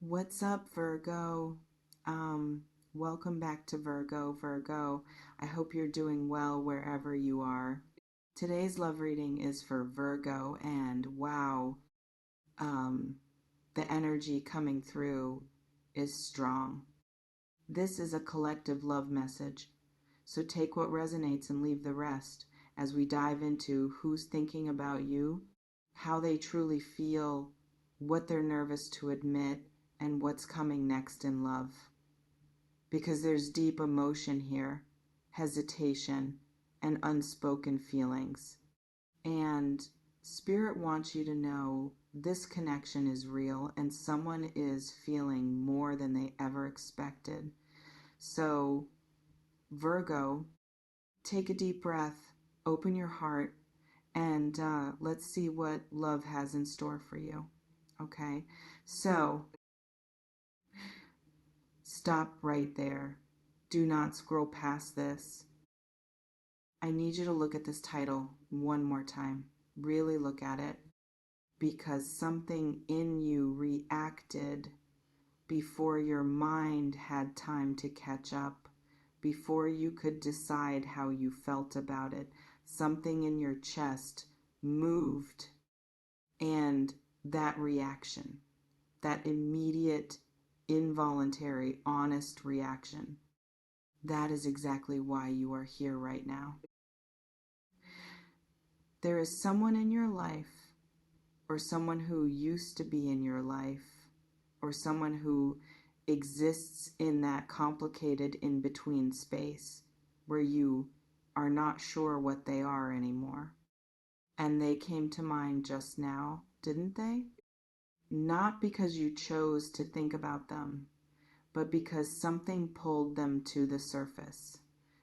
What's up, Virgo? Welcome back to Virgo. I hope you're doing well wherever you are. Today's love reading is for Virgo, and wow, um, the energy coming through is strong. This is a collective love message, so take what resonates and leave the rest as we dive into who's thinking about you, how they truly feel, what they're nervous to admit, and what's coming next in love. Because there's deep emotion here, hesitation, and unspoken feelings. And Spirit wants you to know this connection is real and someone is feeling more than they ever expected. So, Virgo, take a deep breath, open your heart, and let's see what love has in store for you. Okay? So, stop right there. Do not scroll past this. I need you to look at this title one more time. Really look at it because something in you reacted before your mind had time to catch up, before you could decide how you felt about it. Something in your chest moved, and that reaction, that immediate, involuntary, honest reaction, that is exactly why you are here right now. There is someone in your life, or someone who used to be in your life, or someone who exists in that complicated in-between space where you are not sure what they are anymore. And they came to mind just now, didn't they? Not because you chose to think about them, but because something pulled them to the surface.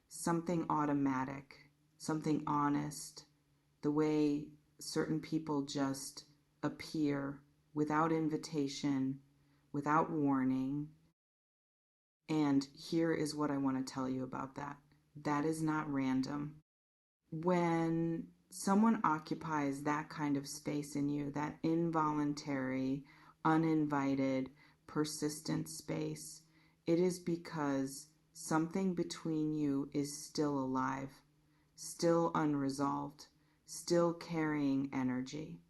Something automatic, something honest, the way certain people just appear without invitation, without warning. And here is what I want to tell you about that. That is not random. When someone occupies that kind of space in you, that involuntary, uninvited, persistent space, it is because something between you is still alive, still unresolved, still carrying energy.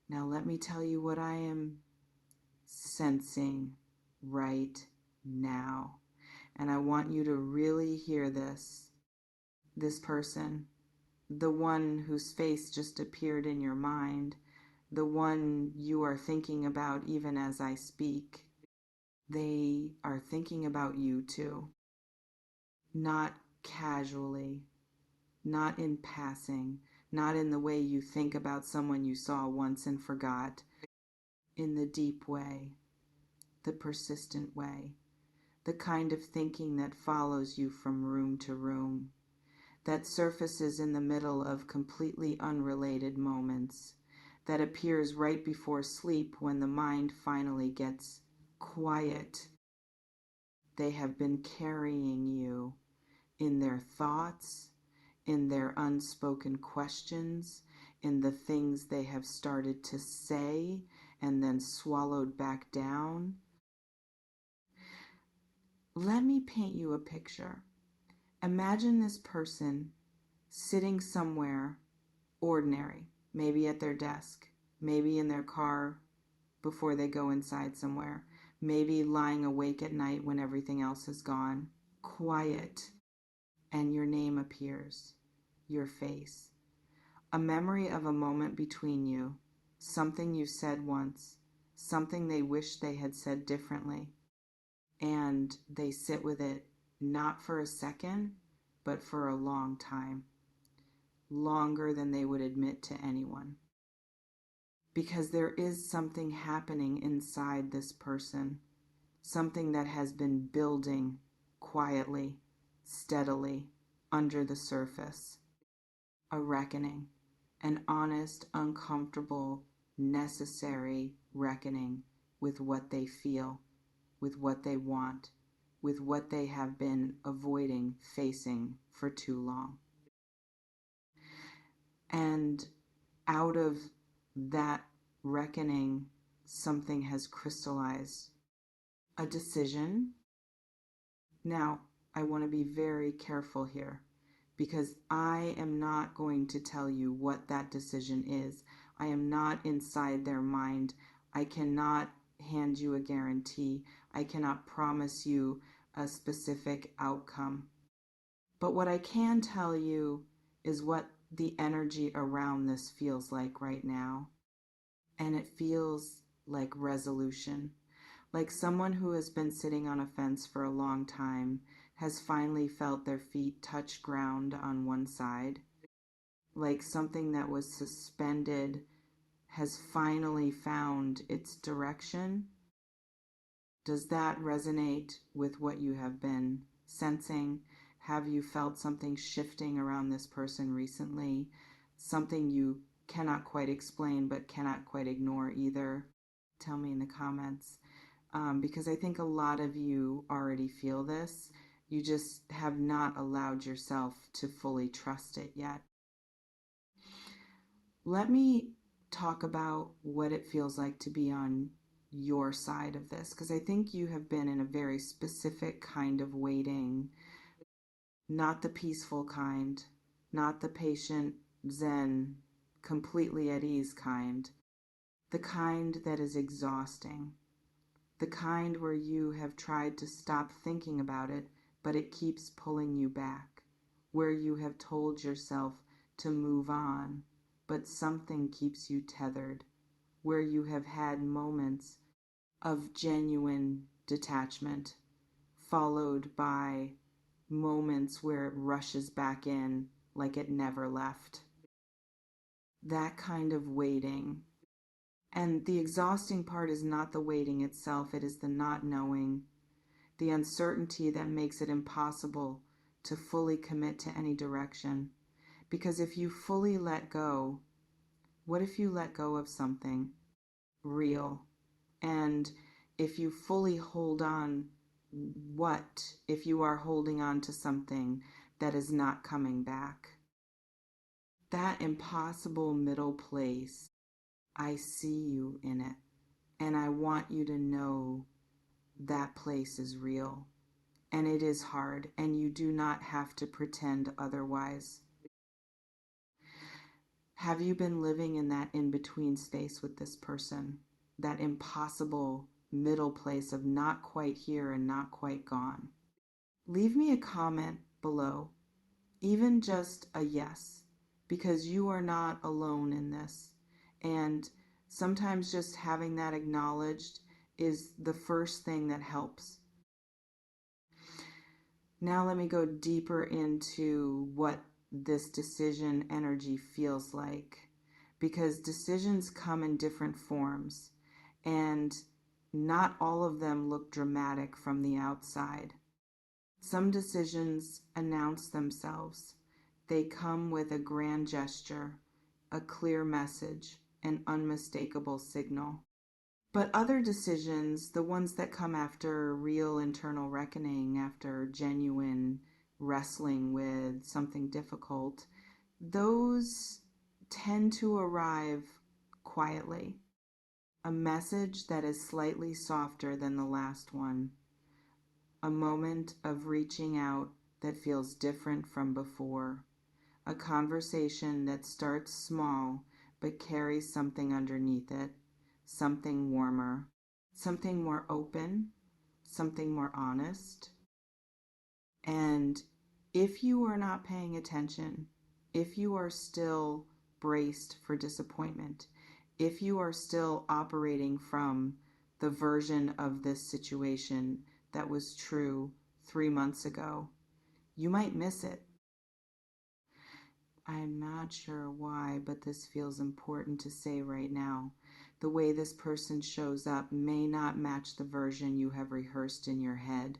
Now, let me tell you what I am sensing right now. And I want you to really hear this. This person, the one whose face just appeared in your mind, the one you are thinking about even as I speak, they are thinking about you too. Not casually, not in passing, not in the way you think about someone you saw once and forgot, in the deep way, the persistent way, the kind of thinking that follows you from room to room, that surfaces in the middle of completely unrelated moments, that appears right before sleep when the mind finally gets quiet. They have been carrying you in their thoughts, in their unspoken questions, in the things they have started to say and then swallowed back down. Let me paint you a picture. Imagine this person sitting somewhere ordinary, maybe at their desk, maybe in their car before they go inside somewhere, maybe lying awake at night when everything else is gone, quiet, and your name appears, your face, a memory of a moment between you, something you said once, something they wish they had said differently, and they sit with it not for a second, but for a long time, longer than they would admit to anyone. Because there is something happening inside this person, something that has been building quietly, steadily, under the surface. A reckoning, an honest, uncomfortable, necessary reckoning with what they feel, with what they want, with what they have been avoiding facing for too long. And out of that reckoning something has crystallized, a decision. Now, I want to be very careful here because I am not going to tell you what that decision is. I am not inside their mind. I cannot hand you a guarantee. I cannot promise you a specific outcome. But what I can tell you is what the energy around this feels like right now. And it feels like resolution. Like someone who has been sitting on a fence for a long time has finally felt their feet touch ground on one side. Like something that was suspended has finally found its direction. Does that resonate with what you have been sensing? Have you felt something shifting around this person recently? Something you cannot quite explain but cannot quite ignore either? Tell me in the comments. Because I think a lot of you already feel this. You just have not allowed yourself to fully trust it yet. Let me talk about what it feels like to be on your side of this, because I think you have been in a very specific kind of waiting, not the peaceful kind, not the patient, zen, completely at ease kind, the kind that is exhausting. The kind where you have tried to stop thinking about it, but it keeps pulling you back. Where you have told yourself to move on, but something keeps you tethered. Where you have had moments of genuine detachment, followed by moments where it rushes back in like it never left. That kind of waiting. And the exhausting part is not the waiting itself, it is the not knowing, the uncertainty that makes it impossible to fully commit to any direction. Because if you fully let go, what if you let go of something real? And if you fully hold on, what if you are holding on to something that is not coming back? That impossible middle place, I see you in it. And I want you to know that place is real. And it is hard, and you do not have to pretend otherwise. Have you been living in that in-between space with this person? That impossible middle place of not quite here and not quite gone? Leave me a comment below, even just a yes, because you are not alone in this. And sometimes just having that acknowledged is the first thing that helps. Now let me go deeper into what this decision energy feels like, because decisions come in different forms and not all of them look dramatic from the outside. Some decisions announce themselves. They come with a grand gesture, a clear message, an unmistakable signal. But other decisions, the ones that come after real internal reckoning, after genuine wrestling with something difficult, those tend to arrive quietly. A message that is slightly softer than the last one. A moment of reaching out that feels different from before. A conversation that starts small but carries something underneath it. Something warmer, something more open, something more honest. And if you are not paying attention, if you are still braced for disappointment, if you are still operating from the version of this situation that was true 3 months ago, you might miss it. I'm not sure why, but this feels important to say right now. The way this person shows up may not match the version you have rehearsed in your head.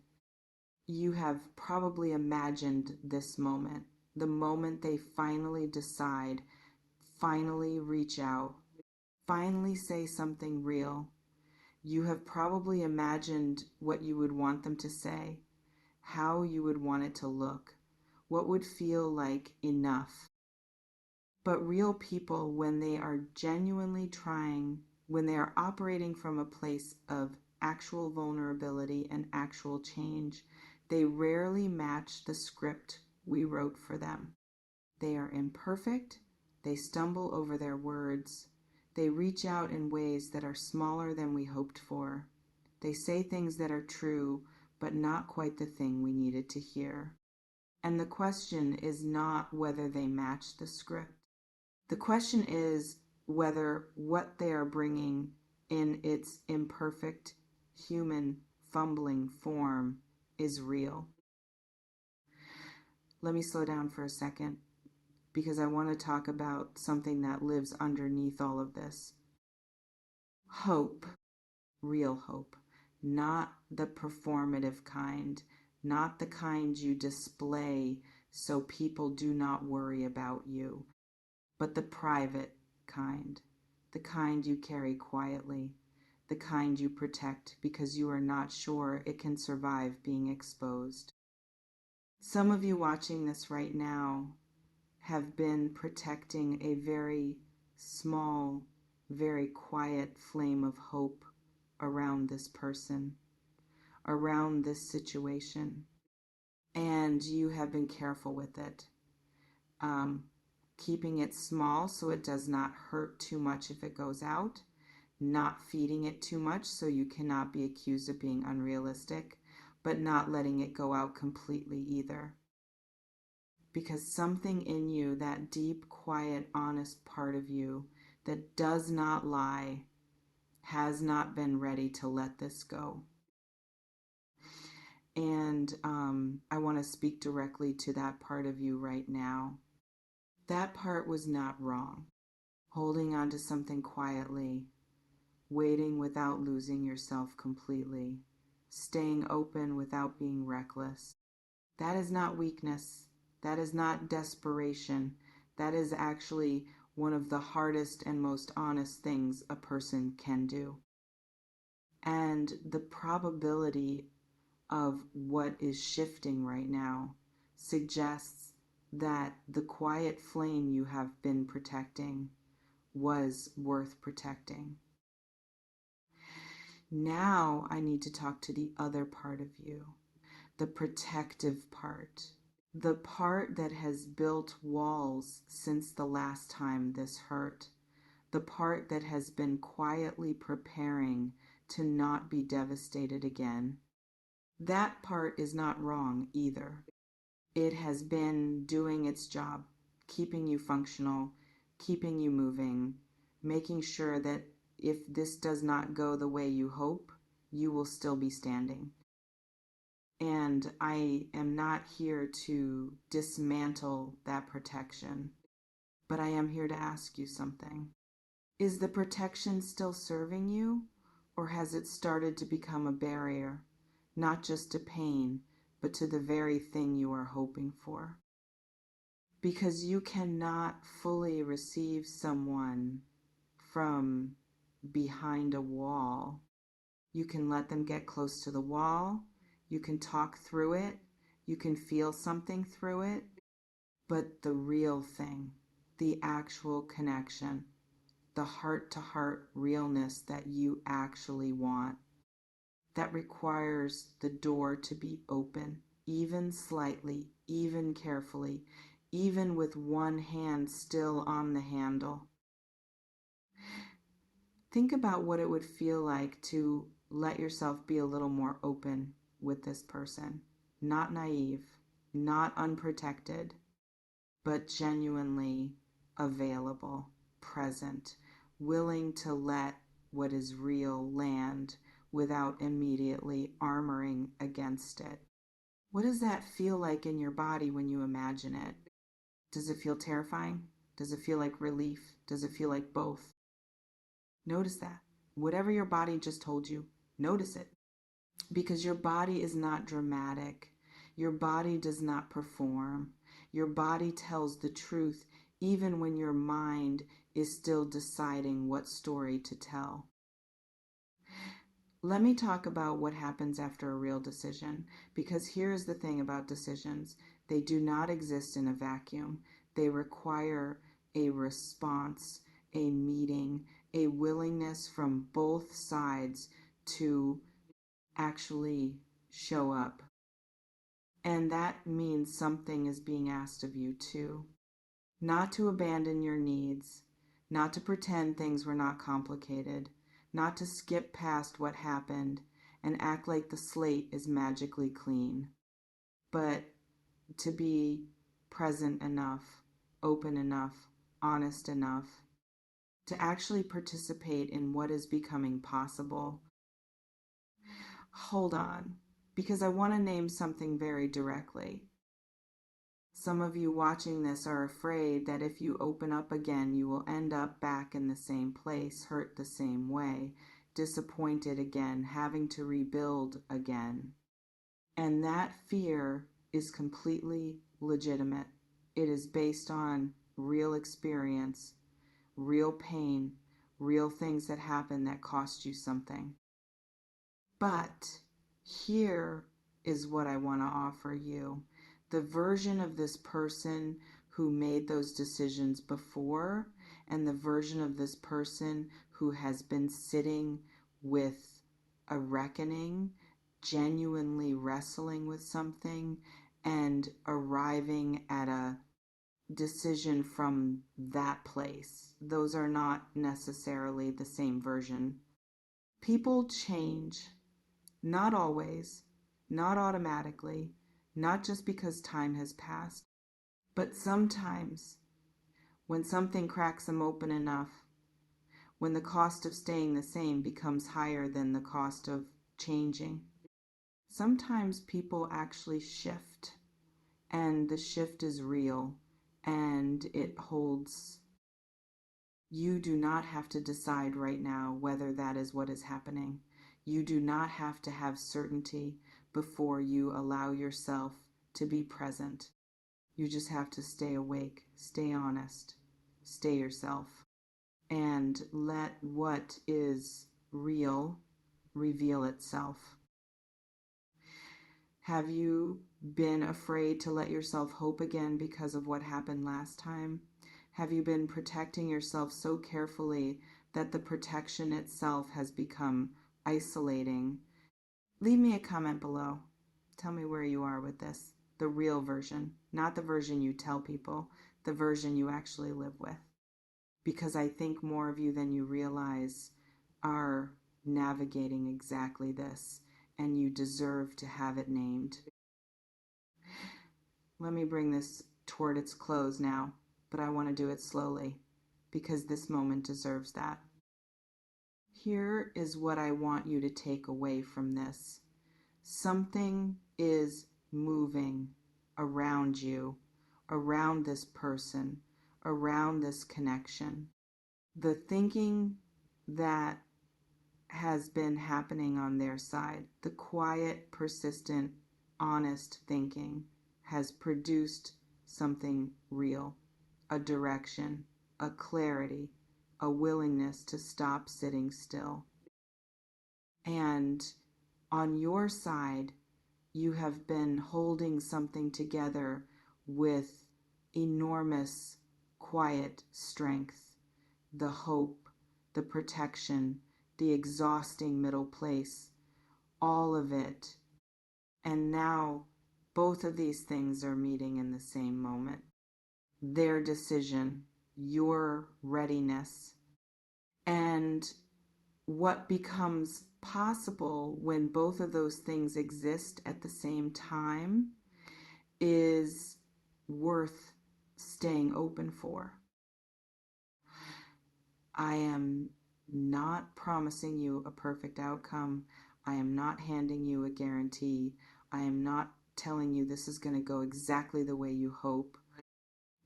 You have probably imagined this moment, the moment they finally decide, finally reach out, finally say something real. You have probably imagined what you would want them to say, how you would want it to look, what would feel like enough. But real people, when they are genuinely trying, when they are operating from a place of actual vulnerability and actual change, they rarely match the script we wrote for them. They are imperfect. They stumble over their words. They reach out in ways that are smaller than we hoped for. They say things that are true, but not quite the thing we needed to hear. And the question is not whether they match the script. The question is whether what they are bringing in its imperfect, human, fumbling form is real. Let me slow down for a second, because I want to talk about something that lives underneath all of this. Hope, real hope, not the performative kind, not the kind you display so people do not worry about you, but the private kind, the kind you carry quietly, the kind you protect because you are not sure it can survive being exposed. Some of you watching this right now have been protecting a very small, very quiet flame of hope around this person, around this situation, and you have been careful with it, keeping it small so it does not hurt too much if it goes out, not feeding it too much so you cannot be accused of being unrealistic, but not letting it go out completely either. Because something in you, that deep, quiet, honest part of you that does not lie, has not been ready to let this go. And I want to speak directly to that part of you right now. That part was not wrong. Holding on to something quietly, waiting without losing yourself completely, staying open without being reckless. That is not weakness. That is not desperation. That is actually one of the hardest and most honest things a person can do. And the probability of what is shifting right now suggests that the quiet flame you have been protecting was worth protecting. Now I need to talk to the other part of you, the protective part. The part that has built walls since the last time this hurt. The part that has been quietly preparing to not be devastated again. That part is not wrong either. It has been doing its job, keeping you functional, keeping you moving, making sure that if this does not go the way you hope, you will still be standing. And I am not here to dismantle that protection, but I am here to ask you something. Is the protection still serving you, or has it started to become a barrier, not just to pain, but to the very thing you are hoping for? Because you cannot fully receive someone from behind a wall. You can let them get close to the wall. You can talk through it. You can feel something through it. But the real thing, the actual connection, the heart-to-heart realness that you actually want, that requires the door to be open, even slightly, even carefully, even with one hand still on the handle. Think about what it would feel like to let yourself be a little more open with this person. Not naive, not unprotected, but genuinely available, present, willing to let what is real land without immediately armoring against it. What does that feel like in your body when you imagine it? Does it feel terrifying? Does it feel like relief? Does it feel like both? Notice that. Whatever your body just told you, notice it. Because your body is not dramatic. Your body does not perform. Your body tells the truth even when your mind is still deciding what story to tell. Let me talk about what happens after a real decision, because here's the thing about decisions. They do not exist in a vacuum. They require a response, a meeting, a willingness from both sides to actually show up. And that means something is being asked of you too. Not to abandon your needs, not to pretend things were not complicated, not to skip past what happened and act like the slate is magically clean, but to be present enough, open enough, honest enough to actually participate in what is becoming possible. Hold on, because I want to name something very directly. Some of you watching this are afraid that if you open up again, you will end up back in the same place, hurt the same way, disappointed again, having to rebuild again. And that fear is completely legitimate. It is based on real experience, real pain, real things that happen that cost you something. But here is what I want to offer you. The version of this person who made those decisions before, and the version of this person who has been sitting with a reckoning, genuinely wrestling with something, and arriving at a decision from that place. Those are not necessarily the same version. People change, not always, not automatically, not just because time has passed, but sometimes when something cracks them open enough, when the cost of staying the same becomes higher than the cost of changing. Sometimes people actually shift, and the shift is real, and it holds. You do not have to decide right now whether that is what is happening. You do not have to have certainty before you allow yourself to be present. You just have to stay awake, stay honest, stay yourself, and let what is real reveal itself. Have you been afraid to let yourself hope again because of what happened last time? Have you been protecting yourself so carefully that the protection itself has become isolating? Leave me a comment below. Tell me where you are with this. The real version, not the version you tell people, the version you actually live with. Because I think more of you than you realize are navigating exactly this, and you deserve to have it named. Let me bring this toward its close now, but I want to do it slowly, because this moment deserves that. Here is what I want you to take away from this. Something is moving around you, around this person, around this connection. The thinking that has been happening on their side, the quiet, persistent, honest thinking, has produced something real, a direction, a clarity, a willingness to stop sitting still. And on your side, you have been holding something together with enormous, quiet strength, the hope, the protection, the exhausting middle place, all of it. And now both of these things are meeting in the same moment. Their decision, your readiness, and what becomes possible when both of those things exist at the same time is worth staying open for. I am not promising you a perfect outcome. I am not handing you a guarantee. I am not telling you this is going to go exactly the way you hope.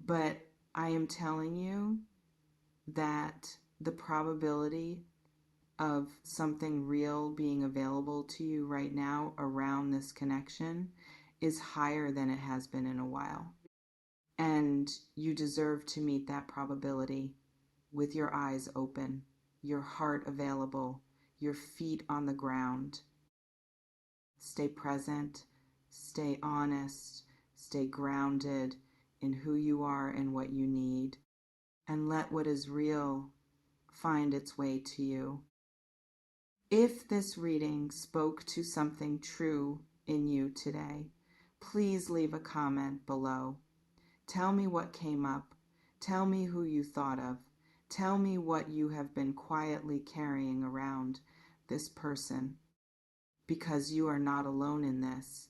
But I am telling you that the probability of something real being available to you right now around this connection is higher than it has been in a while. And you deserve to meet that probability with your eyes open, your heart available, your feet on the ground. Stay present, stay honest, stay grounded in who you are and what you need. and let what is real find its way to you. If this reading spoke to something true in you today, please leave a comment below. Tell me what came up. Tell me who you thought of. Tell me what you have been quietly carrying around this person, because you are not alone in this.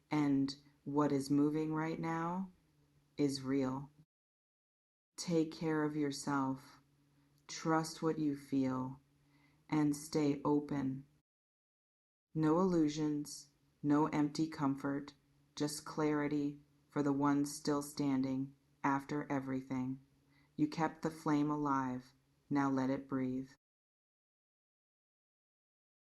And what is moving right now is real. Take care of yourself. Trust what you feel and stay open. No illusions, no empty comfort, just clarity for the ones still standing after everything. You kept the flame alive. Now let it breathe.